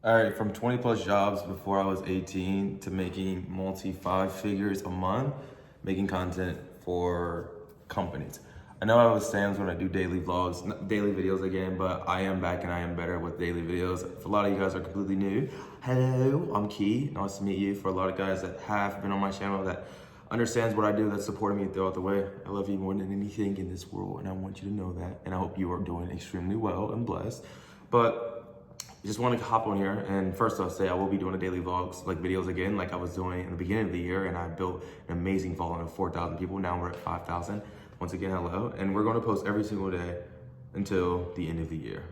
All right, from 20 plus jobs before I was 18 to making multi five figures a month, making content for companies. I know I was Sam's when I do daily vlogs, not daily videos again, but I am back and I am better with daily videos. If a lot of you guys are completely new, hello, I'm Key. Nice to meet you. For a lot of guys that have been on my channel that understands what I do, that's supported me throughout the way, I love you more than anything in this world, and I want you to know that. And I hope you are doing extremely well and blessed. But just want to hop on here, and first I'll say I will be doing a daily vlogs, like videos again, like I was doing in the beginning of the year, and I built an amazing following of 4,000 people. Now we're at 5,000. Once again, hello. And we're going to post every single day until the end of the year.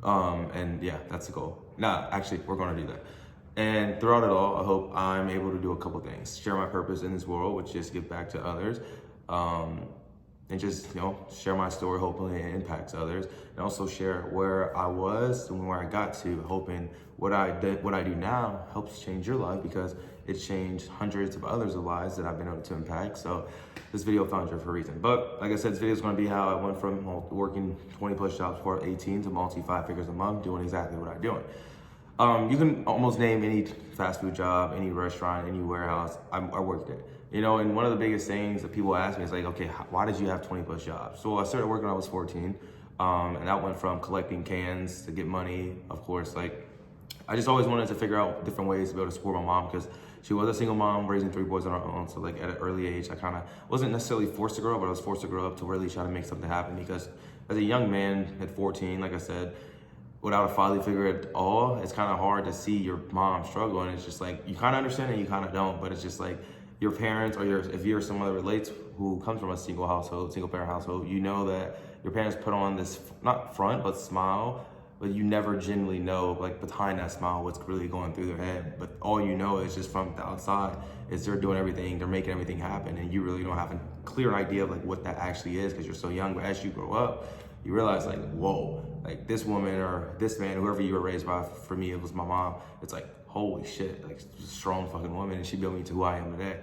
And yeah, that's the goal. Nah, actually, we're going to do that. And throughout it all, I hope I'm able to do a couple things. Share my purpose in this world, which is give back to others. And just, share my story, hopefully it impacts others. And also share where I was and where I got to, hoping what I do now helps change your life, because it's changed hundreds of others' lives that I've been able to impact. So this video found you for a reason. But like I said, this video is going to be how I went from working 20 plus jobs for 18 to multi 5 figures a month, doing exactly what I'm doing. You can almost name any fast food job, any restaurant, any warehouse. I worked it. And one of the biggest things that people ask me is like, okay, why did you have 20 plus jobs? So I started working when I was 14. And that went from collecting cans to get money. Of course, I just always wanted to figure out different ways to be able to support my mom, because she was a single mom raising 3 boys on her own. So at an early age, I kind of wasn't necessarily forced to grow up, but I was forced to grow up to really try to make something happen, because as a young man at 14, like I said, without a father figure at all, it's kind of hard to see your mom struggle. And it's just like, you kind of understand it, you kind of don't, but it's just like your parents, or if you're someone that relates who comes from a single parent household, you know that your parents put on this, not front, but smile, but you never genuinely know, behind that smile, what's really going through their head. But all you know is just from the outside is they're doing everything, they're making everything happen, and you really don't have a clear idea of what that actually is, because you're so young. But as you grow up, you realize whoa, this woman or this man, whoever you were raised by, for me, it was my mom. It's like, holy shit, she's a strong fucking woman, and she built me to who I am today.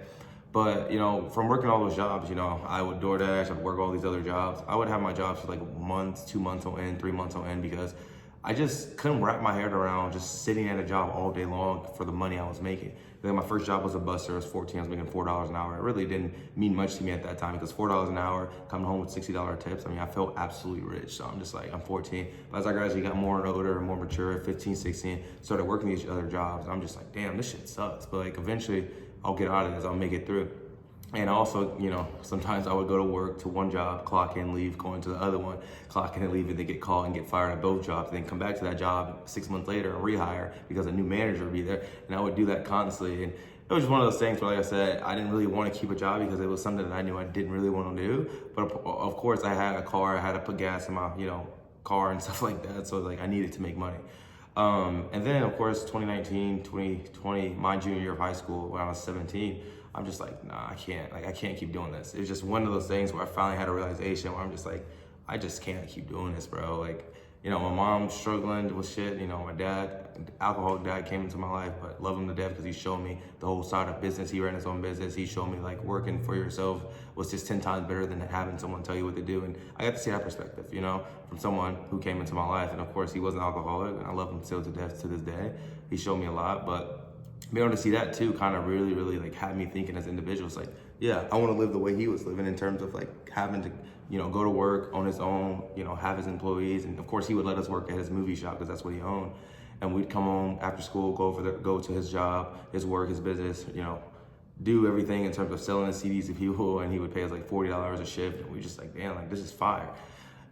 But, from working all those jobs, I would DoorDash, I'd work all these other jobs. I would have my jobs for months, 2 months on end, 3 months on end, because I just couldn't wrap my head around just sitting at a job all day long for the money I was making. Then my first job was a busser. I was 14. I was making $4 an hour. It really didn't mean much to me at that time, because $4 an hour, coming home with $60 tips, I felt absolutely rich. So I'm just I'm 14. But as I gradually got more older and more mature, 15, 16, started working these other jobs. I'm just damn, this shit sucks. But eventually I'll get out of this. I'll make it through. And also, sometimes I would go to work to one job, clock in, leave, go into the other one, clock in and leave, and then get called and get fired at both jobs, and then come back to that job 6 months later and rehire because a new manager would be there. And I would do that constantly. And it was just one of those things where, like I said, I didn't really want to keep a job because it was something that I knew I didn't really want to do. But of course, I had a car, I had to put gas in my, car and stuff like that. So I needed to make money. And then of course, 2019, 2020, my junior year of high school, when I was 17, I'm just nah, I can't keep doing this. It's just one of those things where I finally had a realization where I'm just I just can't keep doing this, bro. My mom's struggling with shit. My dad, alcoholic dad, came into my life, but love him to death because he showed me the whole side of business. He ran his own business. He showed me working for yourself was just 10 times better than having someone tell you what to do. And I got to see that perspective, from someone who came into my life. And of course, he was an alcoholic, and I love him still to death to this day. He showed me a lot, but being able to see that too kind of really, really had me thinking as individuals, yeah, I want to live the way he was living, in terms of having to, go to work on his own, have his employees. And of course he would let us work at his movie shop because that's what he owned. And we'd come home after school, go to his job, his work, his business, do everything in terms of selling the CDs to people. And he would pay us $40 a shift. And we just damn, this is fire.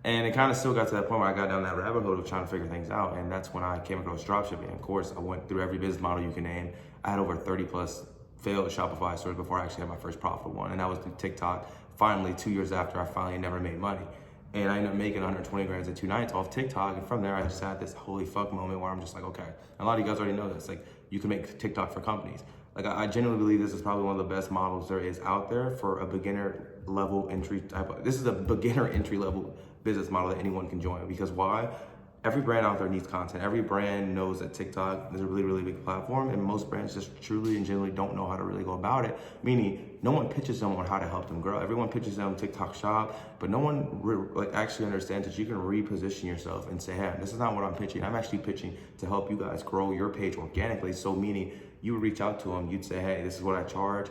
And it kind of still got to that point where I got down that rabbit hole of trying to figure things out. And that's when I came across dropshipping. Of course, I went through every business model you can name. I had over 30 plus failed Shopify stores before I actually had my first profitable one. And that was through TikTok. Finally, 2 years after, I finally never made money. And I ended up making 120 grand in 2 nights off TikTok. And from there, I just had this holy fuck moment where I'm just okay. And a lot of you guys already know this. You can make TikTok for companies. I genuinely believe this is probably one of the best models there is out there for a beginner level entry type of, this is a beginner entry level business model that anyone can join. Because why? every brand out there needs content. Every brand knows that TikTok is a really, really big platform, and most brands just truly and genuinely don't know how to really go about it. Meaning, no one pitches them on how to help them grow. Everyone pitches them TikTok Shop, but no one actually understands that you can reposition yourself and say, hey, this is not what I'm pitching. I'm actually pitching to help you guys grow your page organically. So meaning, you would reach out to them, you'd say, hey, this is what I charge.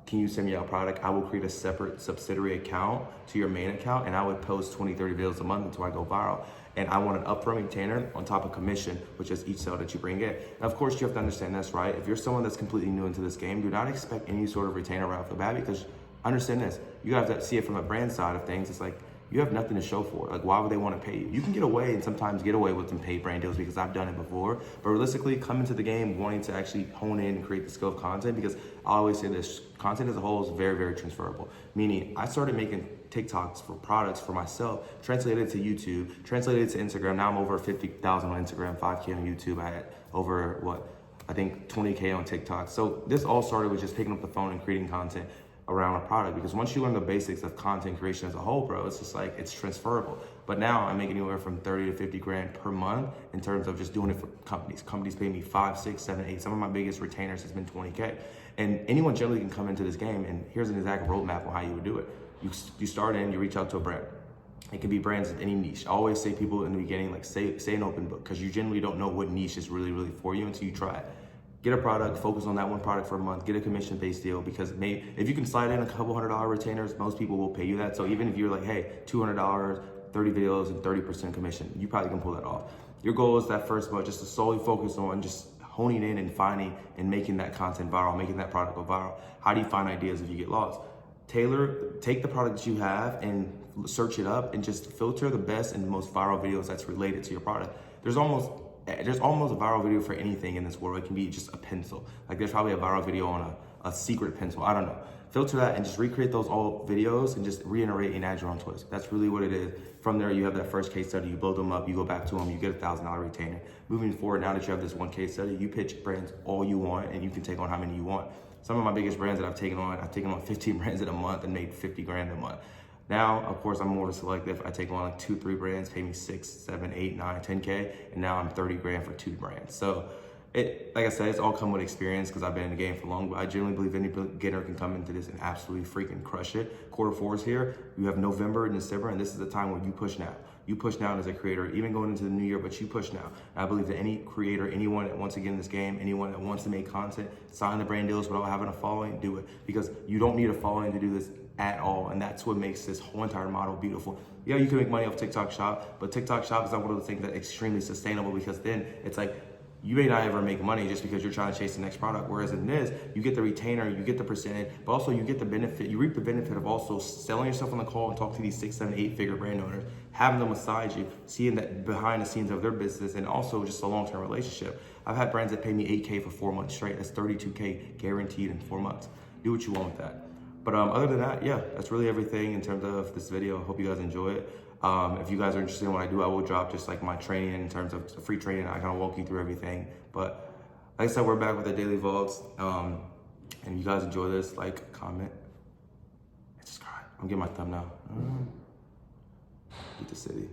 Can you send me out a product? I will create a separate subsidiary account to your main account, and I would post 20, 30 videos a month until I go viral. And I want an upfront retainer on top of commission, which is each sale that you bring in. Now, of course, you have to understand this, right? If you're someone that's completely new into this game, do not expect any sort of retainer right off the bat, because understand this, you have to see it from a brand side of things. It's like, you have nothing to show for it. Like, why would they want to pay you? You can get away and sometimes get away with some paid brand deals, because I've done it before. But realistically, come into the game wanting to actually hone in and create the skill of content, because I always say this, content as a whole is very, very transferable. Meaning, I started making TikToks for products for myself, translated to YouTube, translated to Instagram. Now I'm over 50,000 on Instagram, 5K on YouTube. I had over, I think 20K on TikTok. So this all started with just picking up the phone and creating content around a product, because once you learn the basics of content creation as a whole, bro, it's just like, it's transferable. But now I'm making anywhere from 30 to 50 grand per month in terms of just doing it for companies. Companies pay me 5, 6, 7, 8. Some of my biggest retainers has been 20K. And anyone generally can come into this game, and here's an exact roadmap on how you would do it. You start in, you reach out to a brand. It can be brands in any niche. I always say people in the beginning, like say an open book, because you generally don't know what niche is really, really for you until you try it. Get a product, focus on that one product for a month, get a commission-based deal, because if you can slide in a couple $100 retainers, most people will pay you that. So even if you're like, hey, $200, 30 videos and 30% commission, you probably can pull that off. Your goal is that first month just to solely focus on just honing in and finding and making that content viral, making that product go viral. How do you find ideas if you get lost? Take the product that you have and search it up and just filter the best and most viral videos that's related to your product. There's almost a viral video for anything in this world. It can be just a pencil. Like, there's probably a viral video on a secret pencil. I don't know. Filter that and just recreate those all videos and just reiterate and add your own twist. That's really what it is. From there, you have that first case study, you build them up, you go back to them, you get a $1,000 retainer. Moving forward, now that you have this one case study, you pitch brands all you want, and you can take on how many you want. Some of my biggest brands that I've taken on 15 brands in a month and made 50 grand a month. Now, of course, I'm more selective. I take on like 2, 3 brands, pay me 6, 7, 8, 9, 10K, and now I'm 30 grand for 2 brands. So like I said, it's all come with experience, because I've been in the game for long, but I generally believe any beginner can come into this and absolutely freaking crush it. Q4 is here. You have November and December, and this is the time where you push now. You push now as a creator, even going into the new year, but you push now. And I believe that any creator, anyone that wants to get in this game, anyone that wants to make content, sign the brand deals without having a following, do it. Because you don't need a following to do this at all, and that's what makes this whole entire model beautiful. Yeah, you can make money off TikTok Shop, but TikTok Shop is not one of the things that's extremely sustainable, because then it's like, you may not ever make money just because you're trying to chase the next product. Whereas in this, you get the retainer, you get the percentage, but also you get the benefit, you reap the benefit of also selling yourself on the call and talk to these 6, 7, 8-figure brand owners, having them beside you, seeing that behind the scenes of their business, and also just a long-term relationship. I've had brands that pay me 8K for 4 months straight. That's 32K guaranteed in 4 months. Do what you want with that. But other than that, yeah, that's really everything in terms of this video. I hope you guys enjoy it. If you guys are interested in what I do, I will drop just like my training in terms of free training. I kind of walk you through everything. But like I said, we're back with the daily vlogs. And if you guys enjoy this, like, comment, and subscribe. I'm getting my thumbnail. Get the city.